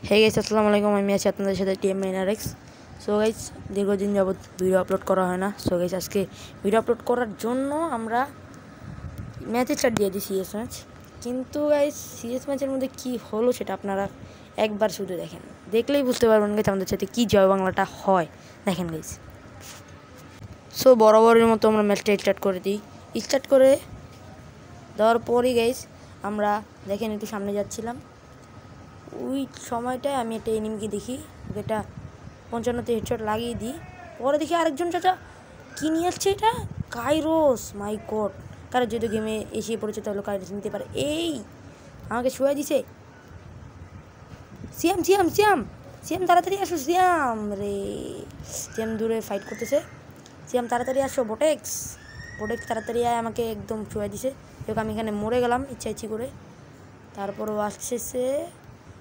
Hey guys, আসসালামু আলাইকুম। আমি আছি আপনাদের সাথে টিএম মাইনারেক্স। সো গাইস, দীর্ঘদিন যাবত ভিডিও আপলোড করা হয় না। সো গাইস, আজকে ভিডিও আপলোড করার জন্য আমরা ম্যাচে স্টার্ট দিয়ে দিই সিএস ম্যাচ। কিন্তু গাইস, সিএস ম্যাচের মধ্যে কি হলো সেটা আপনারা একবার শুধু দেখেন, দেখলেই বুঝতে পারবেন গাইস আমাদের সাথে কি জয় বাংলাটা হয়। দেখেন গাইস। সো বরাবরের মতো আমরা ম্যাচটা স্টার্ট করে দিই। স্টার্ট করে দেওয়ার পরই গাইস আমরা দেখেন একটু সামনে যাচ্ছিলাম। ওই সময়টায় আমি একটা এনিমিকে দেখি, এটা 55তে হেডশট লাগিয়ে দিই। পরে দেখি আরেকজন চাচা কী নিয়ে আসছে, এটা কাইরোস। মাই গড, কারো যদি গেমে এসে পড়েছে তাহলে কাইরোস নিতে পারে। এই আমাকে শুয়ে দিছে। সিয়াম সিয়াম সিয়াম সিয়াম তাড়াতাড়ি আসো সিয়াম রে। সিয়াম দূরে ফাইট করতেছে। সিয়াম তাড়াতাড়ি আসো। বোটেক্স তাড়াতাড়ি আয়, আমাকে একদম শুয়ে দিছে। এবার আমি এখানে মরে গেলাম ইচ্ছা করে। তারপরও আসছে,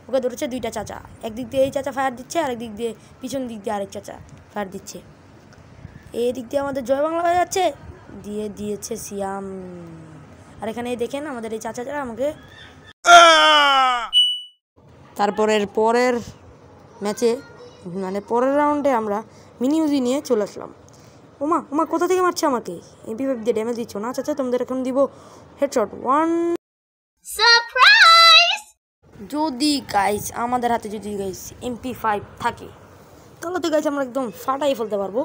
ওকে ধরেছে দুইটা চাচা। একদিক দিয়ে এই চাচা ফায়ার দিচ্ছে, আরেক দিক দিয়ে পিছন দিক দিয়ে আরেক চাচা ফায়ার দিচ্ছে। এই দিক দিয়ে আমাদের জয় বাংলা হয়ে যাচ্ছে, দিয়ে দিয়েছে সিয়াম। আর এখানে দেখেন আমাদের এই চাচারা আমাকে পরের ম্যাচে মানে পরের রাউন্ডে আমরা মিনি ইউজি নিয়ে চলে আসলাম। ওমা ওমা, কোথা থেকে মারছে আমাকে? MP5 দিয়ে ড্যামেজ দিচ্ছ না চাচা? তোমাদের এখন দিব হেডশট 1। যদি গাইস আমাদের হাতে যদি গাইস MP5 থাকে তাহলে তো গাইস আমরা একদম ফাটাই ফেলতে পারবো।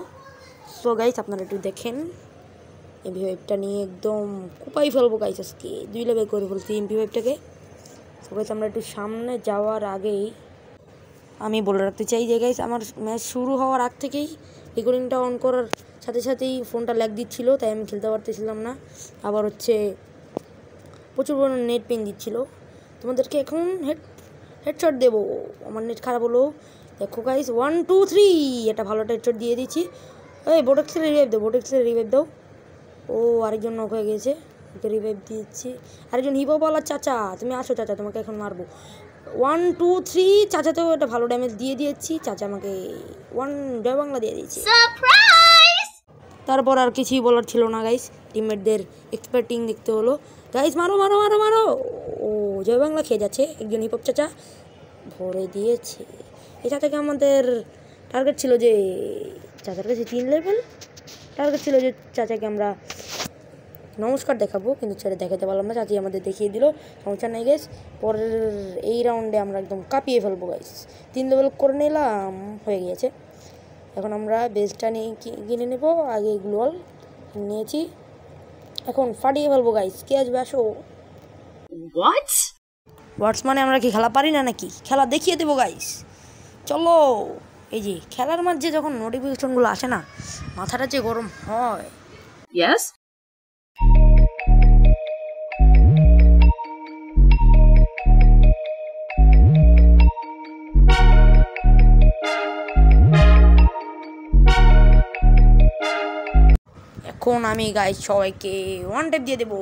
সো গাইস আপনারা একটু দেখেন, MP5টা নিয়ে একদম কুপাই ফেলবো গাইস। আজকে 2 লেভেল করে ফেলছি MP5টাকে। সো গাইস আমরা একটু সামনে যাওয়ার আগেই আমি বলে রাখতে চাই যে গাইস আমার ম্যাচ শুরু হওয়ার আগ থেকেই রেকর্ডিংটা অন করার সাথে সাথেই ফোনটা ল্যাগ দিচ্ছিল, তাই আমি খেলতে পারতেছিলাম না। আবার হচ্ছে প্রচুর পরিমাণে নেট পেন দিচ্ছিল। তোমাদেরকে এখন হেডশট দেবো। আমার নেট খারাপ হলো। দেখো গাইস 1 2 3, এটা ভালো একটা হেডশট দিয়ে দিচ্ছি। এই বোটেক্সের রিভাইভ দাও। ও আরেকজন নক হয়ে গেছে, ওকে রিভাইভ দিচ্ছি। আরেকজন হিপওয়ালা চাচা, তুমি আসো চাচা, তোমাকে এখন মারবো। 1 2 3, চাচাতেও একটা ভালো ড্যামেজ দিয়ে দিয়েছি। চাচা আমাকে 1 জয় বাংলা দিয়ে দিয়েছি। তারপর আর কিছুই বলার ছিল না গাইস, টিমমেটদের এক্সপার্টিং দেখতে হলো। গাইস মারো মারো মারো মারো। ও জয় বাংলা খেয়ে যাচ্ছে, একজন হিপহপ চাচা ভরে দিয়েছে। এই চাচাকে আমাদের টার্গেট ছিল যে চাচার কাছে 3 লেভেল টার্গেট ছিল যে চাচাকে আমরা নমস্কার দেখাবো, কিন্তু ছেড়ে দেখাতে পারলাম না। চাচি আমাদের দেখিয়ে দিল, সমস্যা নেই গাইস। পরের এই রাউন্ডে আমরা একদম কাঁপিয়ে ফেলবো গাইস। 3 লেভেল করে নিলাম, হয়ে গিয়েছে। এখন আমরা বেসটা নিয়ে কিনে নেব। আগে গ্লোয়াল নিয়েছি, এখন ফাটিয়ে ফেলবো গাইস। কে আসবে আসো। হোয়াটস মানে আমরা কি খেলা পারি না নাকি? খেলা দেখিয়ে দেবো গাইস, চলো। এই যে খেলার মাঝে যখন নোটিফিকেশনগুলো আসে না, মাথাটা যে গরম হয়। Yes? এখন আমি গাইস সবাইকে 1 ট্যাপ দিয়ে দেবো।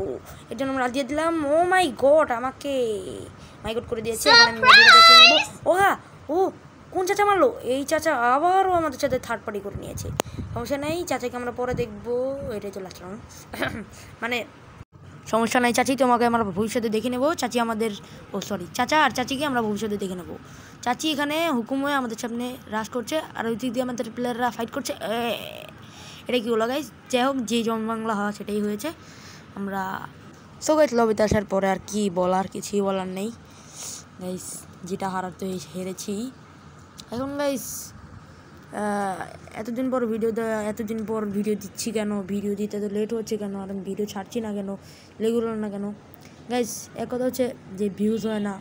এর জন্য আমরা দিয়ে দিলাম। ও মাই গড, আমাকে মাই গড করে দিয়েছে। এখন আমি মেডিকেলটা নেব। ও হ্যাঁ, ও কোন চাচা মারলো? এই চাচা আবারও আমাদের সাথে থার্ড পার্টি করে নিয়েছে। সমস্যা নেই, চাচাকে আমরা পরে দেখবো। এটাই চলে আসলাম মানে সমস্যা নাই চাচি, তোমাকে আমরা ভবিষ্যতে দেখে নেবো। চাচি আমাদের চাচা আর চাচিকে আমরা ভবিষ্যতে দেখে নেবো। চাচি এখানে হুকুম হয়ে আমাদের সামনে রাশ করছে, আর ওই দিক দিয়ে আমাদের প্লেয়াররা ফাইট করছে। এটা কি হলো গাইস? যাই হোক, যে জয় বাংলা হওয়া সেটাই হয়েছে। আমরা সো গাইস লবিতে আসার পরে আর কি বলার, কিছুই বলার নেই গাইস। যেটা হারার তো হেরেছি। এখন গাইস এতদিন পর ভিডিও দিচ্ছি কেন? ভিডিও দিতে তো লেট হচ্ছে কেন? আর আমি ভিডিও ছাড়ছি না কেন, রেগুলার না কেন গাইস? এক কথা হচ্ছে যে ভিউজ হয় না,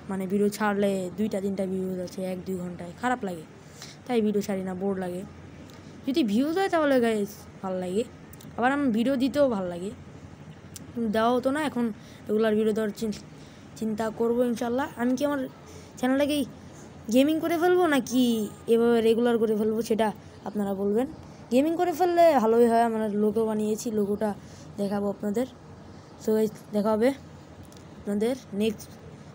মানে ভিডিও ছাড়লে 2-3টা ভিউজ আছে 1-2 ঘন্টায়, খারাপ লাগে, তাই ভিডিও ছাড়ি না, বোর লাগে। যদি ভিউজ হয় তাহলে গাইস ভালো লাগে, আবার আমি ভিডিও দিতেও ভালো লাগে। দেওয়া হতো না, এখন রেগুলার ভিডিও দেওয়ার চিন্তা করবো ইনশাল্লাহ। আমি কি আমার চ্যানেলটাকেই গেমিং করে ফেলবো নাকি এভাবে রেগুলার করে ফেলবো, সেটা আপনারা বলবেন। গেমিং করে ফেললে ভালোই হয়। আমরা লোগো বানিয়েছি, লোগোটা দেখাবো আপনাদের। সো দেখা হবে আপনাদের নেক্সট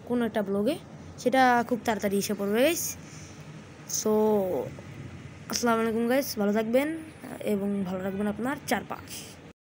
কোনো একটা ব্লগে, সেটা খুব তাড়াতাড়ি এসে পড়বে গাইস। সো আসসালামু আলাইকুম গাইস, ভালো থাকবেন এবং ভালো রাখবেন আপনার চারপাশ।